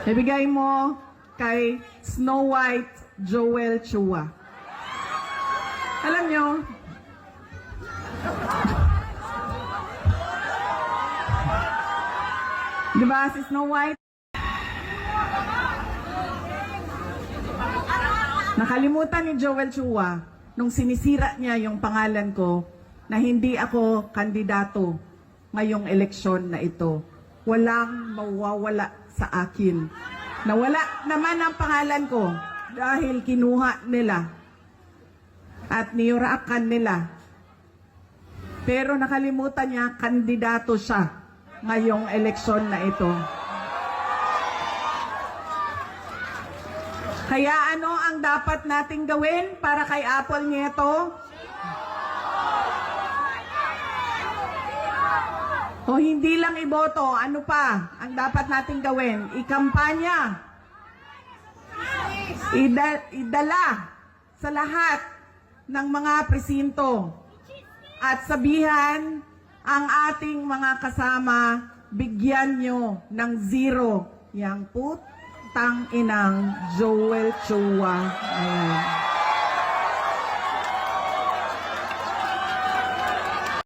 Ibigay mo kay Snow White Joel Chua. Alam nyo, di ba si Snow White? Nakalimutan ni Joel Chua nung sinisira niya yung pangalan ko na hindi ako kandidato ngayong eleksyon na ito. Walang mawawala sa akin. Nawala naman ang pangalan ko dahil kinuha nila at niyurakan nila. Pero nakalimutan niya, kandidato siya ngayong eleksyon na ito. Kaya ano ang dapat nating gawin para kay Apple Nieto? O hindi lang iboto, ano pa ang dapat nating gawin? Ikampanya. Idala sa lahat ng mga presinto at sabihan ang ating mga kasama, bigyan nyo ng 0 yang putang inang Joel Chua. Ayan.